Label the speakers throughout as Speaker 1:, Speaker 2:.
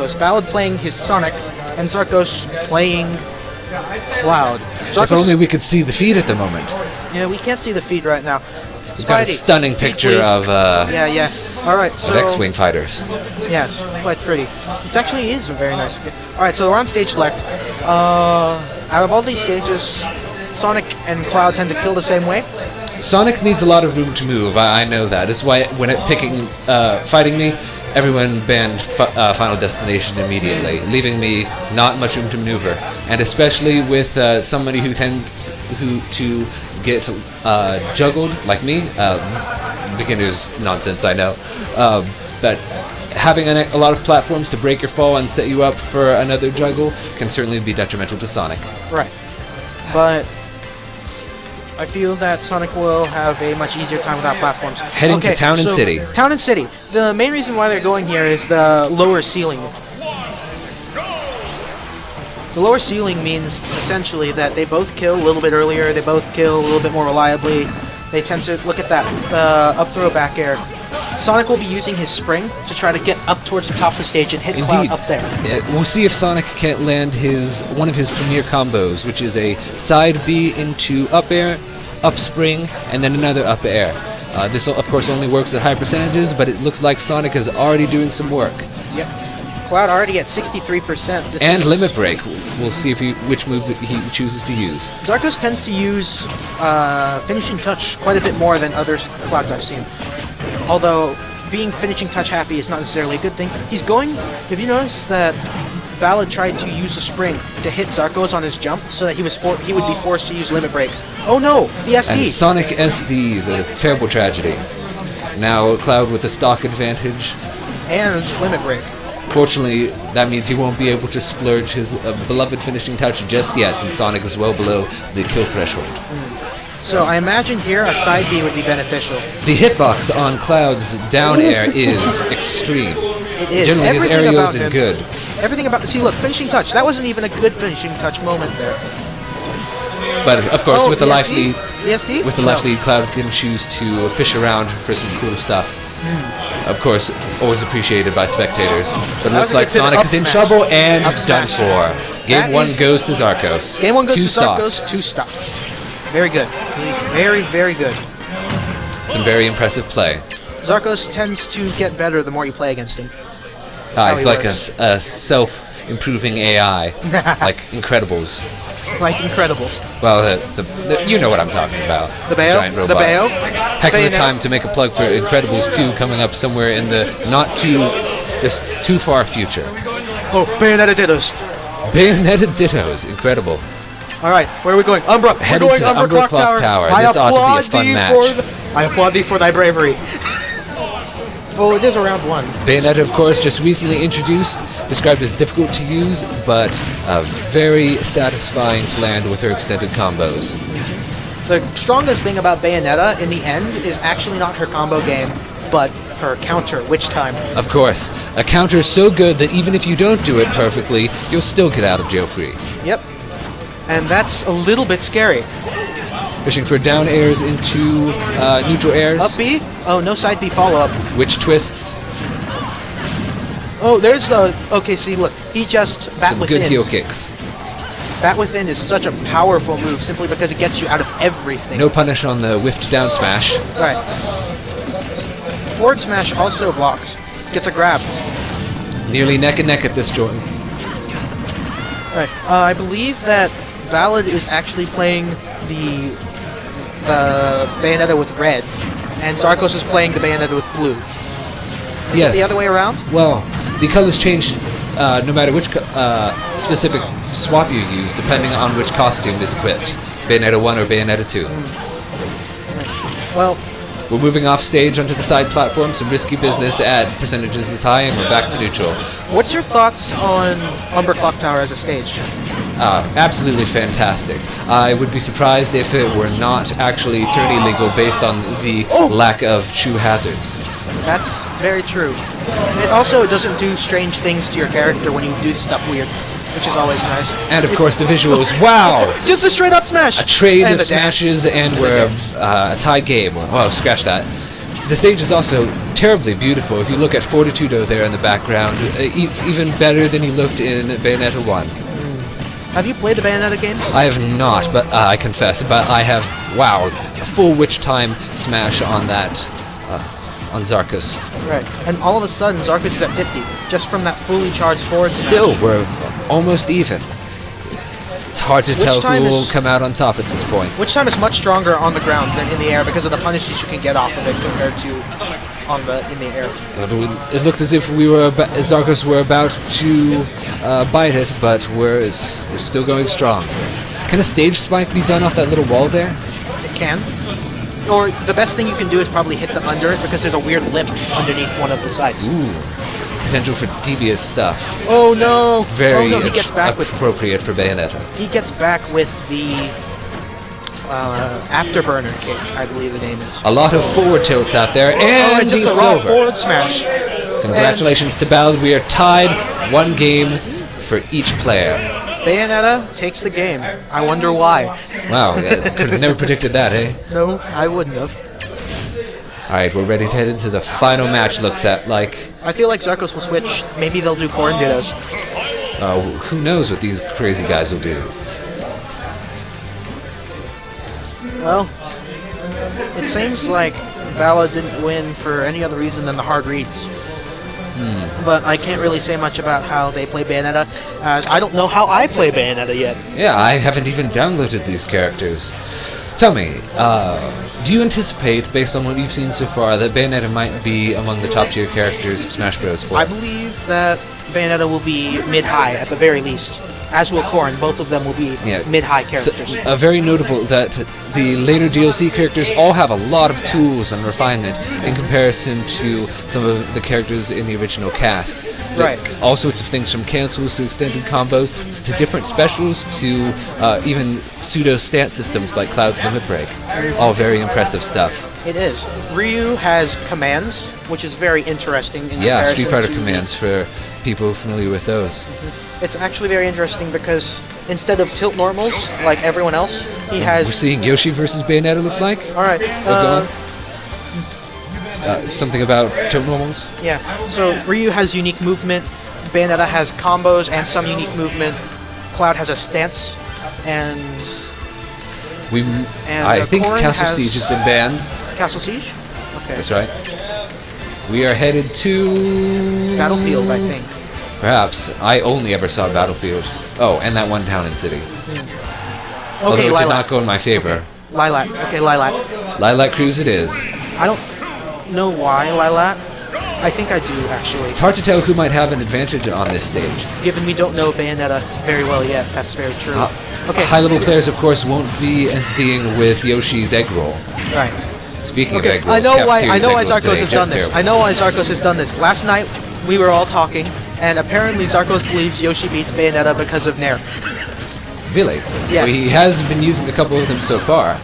Speaker 1: Zarcos. Ballade playing his Sonic, and Zarcos playing Cloud.
Speaker 2: If only we could see the feed at the moment.
Speaker 1: Yeah, we can't see the feed right now.
Speaker 2: He's got a stunning picture of
Speaker 1: yeah. All right, so
Speaker 2: X-Wing fighters.
Speaker 1: Yes, quite pretty. It actually is a very nice. All right, so we're on stage select. Out of all these stages, Sonic and Cloud tend to kill the same way.
Speaker 2: Sonic needs a lot of room to move. I know that. That's why when fighting me, everyone banned Final Destination immediately, leaving me not much room to maneuver. And especially with somebody who tends to get juggled, like me. Beginner's nonsense, I know. But having a lot of platforms to break your fall and set you up for another juggle can certainly be detrimental to Sonic.
Speaker 1: Right. But I feel that Sonic will have a much easier time without platforms.
Speaker 2: Heading to Town and City.
Speaker 1: Town and City. The main reason why they're going here is the lower ceiling. The lower ceiling means essentially that they both kill a little bit earlier, they both kill a little bit more reliably. They tend to look at that up throw back air. Sonic will be using his spring to try to get up towards the top of the stage and hit Cloud up there.
Speaker 2: We'll see if Sonic can't land one of his premier combos, which is a side B into up air, up spring, and then another up air. This, of course, only works at high percentages, but it looks like Sonic is already doing some work.
Speaker 1: Yep. Cloud already at 63%.
Speaker 2: And Limit Break. We'll see if which move he chooses to use.
Speaker 1: Zarcos tends to use Finishing Touch quite a bit more than other Clouds I've seen. Although being Finishing Touch happy is not necessarily a good thing. Have you noticed that Ballade tried to use a spring to hit Zarcos on his jump so that he would be forced to use Limit Break? Oh no, the SD!
Speaker 2: And Sonic SD is a terrible tragedy. Now Cloud with the stock advantage.
Speaker 1: And Limit Break.
Speaker 2: Fortunately, that means he won't be able to splurge his beloved Finishing Touch just yet, since Sonic is well below the kill threshold.
Speaker 1: So I imagine here a side B would be beneficial.
Speaker 2: The hitbox on Cloud's down air is extreme.
Speaker 1: It is.
Speaker 2: Generally, his aerials are good.
Speaker 1: Everything about see, look, Finishing Touch. That wasn't even a good Finishing Touch moment there.
Speaker 2: But of course, with the life lead,
Speaker 1: with
Speaker 2: the life lead, Cloud can choose to fish around for some cool stuff. Of course, always appreciated by spectators. But it looks like Sonic is in trouble and done for. Game 1 goes to Zarcos.
Speaker 1: Game 1 goes to Zarcos, 2 stock. Very good. Very, very good.
Speaker 2: Some very impressive play.
Speaker 1: Zarcos tends to get better the more you play against him.
Speaker 2: He's like a self-improving AI, like Incredibles.
Speaker 1: Like Incredibles.
Speaker 2: Well, you know what I'm talking about.
Speaker 1: The Bayo?
Speaker 2: Giant robot.
Speaker 1: The Bayo?
Speaker 2: Heck of a time to make a plug for Incredibles 2 coming up somewhere in the just too far future.
Speaker 1: Oh, Bayonetta Dittos.
Speaker 2: Bayonetta Dittos. Incredible.
Speaker 1: Alright, where are we going? Umbra. We're going Umbra Clock Tower.
Speaker 2: This ought to be a fun match.
Speaker 1: I applaud thee for thy bravery. Oh, it is around 1.
Speaker 2: Bayonetta, of course, just recently introduced, described as difficult to use, but very satisfying to land with her extended combos.
Speaker 1: The strongest thing about Bayonetta, in the end, is actually not her combo game, but her counter, Witch Time.
Speaker 2: Of course. A counter is so good that even if you don't do it perfectly, you'll still get out of jail free.
Speaker 1: Yep. And that's a little bit scary.
Speaker 2: Fishing for down airs into neutral airs.
Speaker 1: Up B? Oh, no side B follow-up.
Speaker 2: Which twists.
Speaker 1: Oh, there's the... Okay, see, look. He just bat within.
Speaker 2: Some good heel kicks.
Speaker 1: Bat within is such a powerful move simply because it gets you out of everything.
Speaker 2: No punish on the whiffed down smash.
Speaker 1: Right. Forward smash also blocks. Gets a grab.
Speaker 2: Nearly neck and neck at this joint.
Speaker 1: Right. I believe that Ballade is actually playing the Bayonetta with red, and Zarcos is playing the Bayonetta with blue. Is it the other way around?
Speaker 2: Well, the colors change no matter which specific swap you use, depending on which costume is equipped. Bayonetta 1 or Bayonetta 2.
Speaker 1: Well,
Speaker 2: we're moving off stage onto the side platform, some risky business at percentages this high, and we're back to neutral.
Speaker 1: What's your thoughts on Umbra Clock Tower as a stage?
Speaker 2: Absolutely fantastic. I would be surprised if it were not actually turn illegal based on the lack of true hazards.
Speaker 1: That's very true. It also doesn't do strange things to your character when you do stuff weird, which is always nice.
Speaker 2: And of course the visuals, wow!
Speaker 1: Just a straight up smash!
Speaker 2: A trade of smashes and we're a tie game. Well, scratch that. the stage is also terribly beautiful. If you look at Fortitudo there in the background, even better than he looked in Bayonetta 1.
Speaker 1: Have you played the Bayonetta games?
Speaker 2: I have not, but I confess, but I have, wow, a full witch time smash on that, on Zarcos.
Speaker 1: Right, and all of a sudden Zarcos is at 50, just from that fully charged forward
Speaker 2: Still,
Speaker 1: smash.
Speaker 2: we're almost even. It's hard to tell who will come out on top at this point.
Speaker 1: Witch time is much stronger on the ground than in the air because of the punishes you can get off of it compared to in the air.
Speaker 2: It looked as if Zarcos were about to bite it, but we're still going strong. Can a stage spike be done off that little wall there?
Speaker 1: It can. Or the best thing you can do is probably hit the under it because there's a weird lip underneath one of the sides.
Speaker 2: Ooh. Potential for devious stuff.
Speaker 1: Oh no!
Speaker 2: Very
Speaker 1: he gets back
Speaker 2: appropriate for Bayonetta.
Speaker 1: He gets back with the Afterburner kick, I believe the name is.
Speaker 2: A lot of forward tilts out there, and
Speaker 1: just
Speaker 2: it's
Speaker 1: a raw
Speaker 2: over.
Speaker 1: forward smash.
Speaker 2: Congratulations to Ballade. We are tied 1 game for each player.
Speaker 1: Bayonetta takes the game. I wonder why.
Speaker 2: Wow, could have never predicted that, eh?
Speaker 1: No, I wouldn't have.
Speaker 2: Alright, we're ready to head into the final match, looks like.
Speaker 1: I feel like Zarcos will switch. Maybe they'll do Corn Dittos.
Speaker 2: Who knows what these crazy guys will do.
Speaker 1: Well, it seems like Ballade didn't win for any other reason than the hard reads. But I can't really say much about how they play Bayonetta, as I don't know how I play Bayonetta yet.
Speaker 2: Yeah, I haven't even downloaded these characters. Tell me, do you anticipate, based on what you've seen so far, that Bayonetta might be among the top tier characters of Smash Bros. 4?
Speaker 1: I believe that Bayonetta will be mid-high at the very least. As will Corn, both of them will be mid-high characters.
Speaker 2: So, very notable that the later DLC characters all have a lot of tools and refinement in comparison to some of the characters in the original cast.
Speaker 1: Right.
Speaker 2: All sorts of things from cancels to extended combos to different specials to even pseudo stance systems like Cloud's Limit Break. All very impressive stuff.
Speaker 1: It is. Ryu has commands, which is very interesting. In comparison
Speaker 2: Street Fighter
Speaker 1: to
Speaker 2: commands for people familiar with those.
Speaker 1: It's actually very interesting because instead of tilt normals like everyone else, he has.
Speaker 2: We're seeing Yoshi versus Bayonetta, looks like.
Speaker 1: All right.
Speaker 2: Go on. Something about tilt normals?
Speaker 1: Yeah. So Ryu has unique movement. Bayonetta has combos and some unique movement. Cloud has a stance, and
Speaker 2: I think
Speaker 1: Corrin
Speaker 2: Castle
Speaker 1: has
Speaker 2: Siege has been banned.
Speaker 1: Castle Siege. Okay.
Speaker 2: That's right. We are headed to
Speaker 1: Battlefield, I think.
Speaker 2: Perhaps. I only ever saw Battlefield. Oh, and that one town and city. Although
Speaker 1: Okay,
Speaker 2: it
Speaker 1: Lilac.
Speaker 2: did not go in my favor.
Speaker 1: Okay. Lilac. Okay, Lilac.
Speaker 2: Lilac Cruise it is.
Speaker 1: I don't know why Lilac. I think I do, actually.
Speaker 2: It's hard to tell who might have an advantage on this stage.
Speaker 1: Given we don't know Bayonetta very well yet, that's very true. Okay.
Speaker 2: High-level players, of course, won't be entering with Yoshi's egg roll.
Speaker 1: Right.
Speaker 2: Speaking of egg rolls,
Speaker 1: I know why
Speaker 2: Zarcos
Speaker 1: Zarcos has done this.
Speaker 2: Terrible.
Speaker 1: I know why Zarcos has done this. Last night we were all talking, and apparently Zarcos believes Yoshi beats Bayonetta because of Nair.
Speaker 2: Really?
Speaker 1: Yes.
Speaker 2: Well, he has been using a couple of them so far.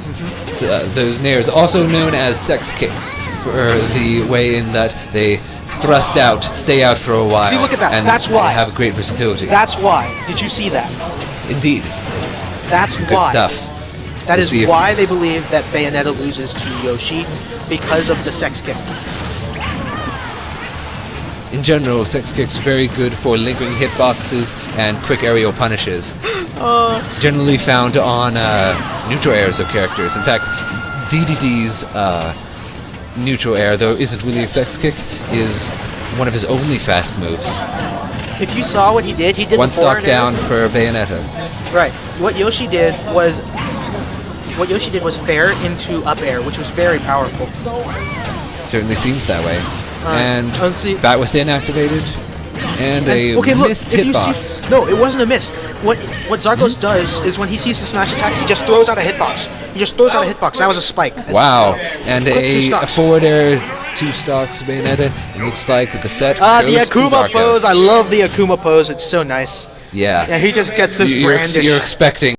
Speaker 2: So, those nairs, also known as sex kicks, for the way in that they thrust out, stay out for a while.
Speaker 1: See, look at that.
Speaker 2: And
Speaker 1: That's why.
Speaker 2: have great versatility.
Speaker 1: That's why. Did you see that?
Speaker 2: Indeed.
Speaker 1: That's
Speaker 2: Good
Speaker 1: why.
Speaker 2: stuff.
Speaker 1: That
Speaker 2: We'll
Speaker 1: is
Speaker 2: see if-
Speaker 1: why they believe that Bayonetta loses to Yoshi, because of the sex kick.
Speaker 2: In general, sex kicks are very good for lingering hitboxes and quick aerial punishes. Generally found on neutral airs of characters. In fact, DDD's neutral air, though isn't really a sex kick, is one of his only fast moves.
Speaker 1: If you saw what he did
Speaker 2: One
Speaker 1: the
Speaker 2: stock
Speaker 1: forward air.
Speaker 2: down for Bayonetta.
Speaker 1: Right. What Yoshi did was fair into up air, which was very powerful.
Speaker 2: Certainly seems that way. And
Speaker 1: let's see.
Speaker 2: Bat Within activated. And a missed hitbox.
Speaker 1: No, it wasn't a miss. What Zarcos does is when he sees the smash attacks, he just throws out a hitbox. That was a spike.
Speaker 2: Wow. And
Speaker 1: Quick two
Speaker 2: a
Speaker 1: stocks.
Speaker 2: forward air, 2 stocks Bayonetta. It looks like the set
Speaker 1: The
Speaker 2: goes to
Speaker 1: Akuma
Speaker 2: Zarcos.
Speaker 1: pose. I love the Akuma pose. It's so nice.
Speaker 2: Yeah.
Speaker 1: Yeah, he just gets this brandished.
Speaker 2: You're expecting